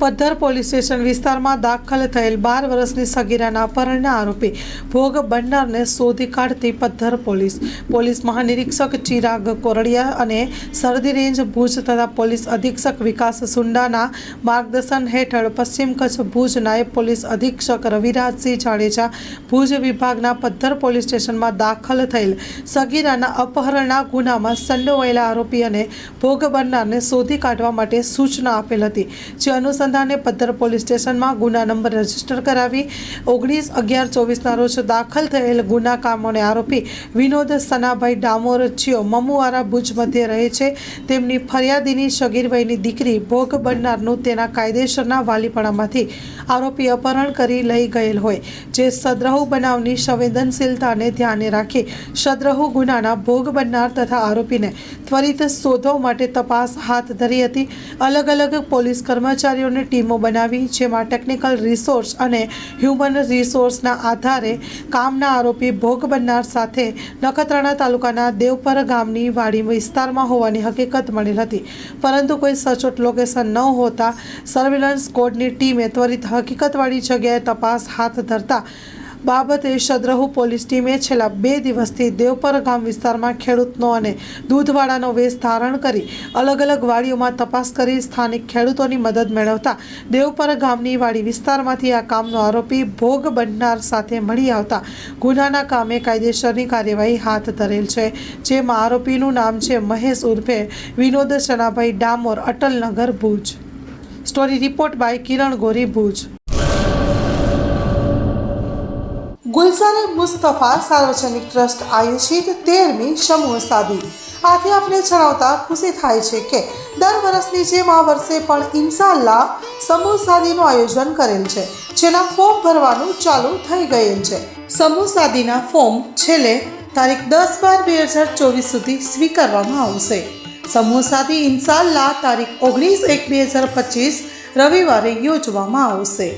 Paddhar police station વિસ્તારમાં દાખલ થયેલ 12 વર્ષની સગીરાના અપહરણના આરોપી ભોગ બનનારને શોધી કાઢતી પદ્ધર પોલીસ મહાનિરીક્ષક ચિરાગ કોરડિયા અને સરહદી રેન્જ ભુજ તથા પોલીસ અધિક્ષક વિકાસ સુંડાના માર્ગદર્શન હેઠળ પશ્ચિમ કચ્છ ભુજ નાયબ પોલીસ અધિક્ષક રવિરાજસિંહ જાડેજા ભુજ વિભાગના પદ્ધર પોલીસ સ્ટેશનમાં દાખલ થયેલ સગીરાના અપહરણના ગુનામાં સંડોવાયેલા આરોપી અને ભોગ બનનારને શોધી કાઢવા માટે સૂચના આપેલ હતી, જે અનુસંધાને પદ્ધર પોલીસ સ્ટેશનમાં ગુના નંબર રજીસ્ટર કરાવી 19/11/24ના રોજ દાખલ થયેલ ગુના કામોને આરોપી વિનોદ સનાભાઈ ડામોર જીઓ મમુવારા ભુજ મધ્યે રહે છે તેમની ફરિયાદીની સગીર વયની દીકરી ભોગ બનનારનું તેના કાયદેસરના વાલીપણામાંથી આરોપી અપહરણ કરી લઈ ગયેલ હોય, જે સદ્રહુ બનાવની સંવેદનશીલતાને ધ્યાને રાખી સદ્રહુ ગુનાના ભોગ બનનાર તથા આરોપીને ત્વરિત શોધવા માટે તપાસ હાથ ધરી હતી। અલગ અલગ પોલીસ કર્મચારીઓની ટીમો બનાવી, જેમાં ટેકનિકલ રિસોર્સ અને હ્યુમન રિસોર્સના આધારે કામના આરોપી ભોગ બનનાર સાથે નખત્રાણા તાલુકાના દેવપર ગામની વાડી વિસ્તારમાં હોવાની હકીકત મળેલ હતી, પરંતુ કોઈ સચોટ લોકેશન ન હોતા સર્વેલન્સ સ્ક્વોડની ટીમે ત્વરિત હકીકતવાળી જગ્યાએ તપાસ હાથ ધરતા બાબતે સદ્રહુ પોલીસ ટીમે છેલ્લા 2 દિવસથી દેવપર ગામ વિસ્તારમાં ખેડૂતનો અને દૂધવાળાનો વેશ ધારણ કરી અલગ અલગ વાડીઓમાં તપાસ કરી સ્થાનિક ખેડૂતોની મદદ મેળવતા દેવપર ગામની વાડી વિસ્તારમાંથી આ કામનો આરોપી ભોગ બનનાર સાથે મળી આવતા ગુનાના કામે કાયદેસરની કાર્યવાહી હાથ ધરેલ છે, જેમાં આરોપીનું નામ છે મહેશ ઉર્ફે Vinod Sanabhai Damor, Atalnagar, Bhuj. Story report by Kiran Gori, Bhuj. Gulzar Mustafa સાર્વજનિક ટ્રસ્ટ આયોજિત 13મી સમૂહ શાદી। આથી આપણે જણાવતા ખુશી થાય છે કે દર વર્ષની જેમ આ વર્ષે પણ ઇન્શાઅલ્લાહ સમૂહ શાદીનું આયોજન કરેલ છે, જેના ફોર્મ ભરવાનું ચાલુ થઈ ગયેલ છે। સમૂહ શાદીના ફોર્મ છેલ્લે તારીખ 10/12/2024 સુધી સ્વીકારવામાં આવશે। સમૂહ શાદી ઇન્શાઅલ્લાહ તારીખ 19/1/2025 રવિવારે યોજવામાં આવશે।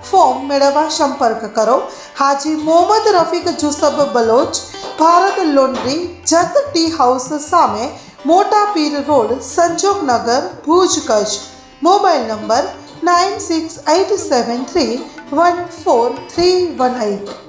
ફોર્મ મેળવવા સંપર્ક કરો Haji Mohammad Rafiq Jusab Baloch, Bharat laundry, Jat tea house સામે, Mota Pir road, Sanjognagar, Bhuj, Kutch. Mobile number 9687314318।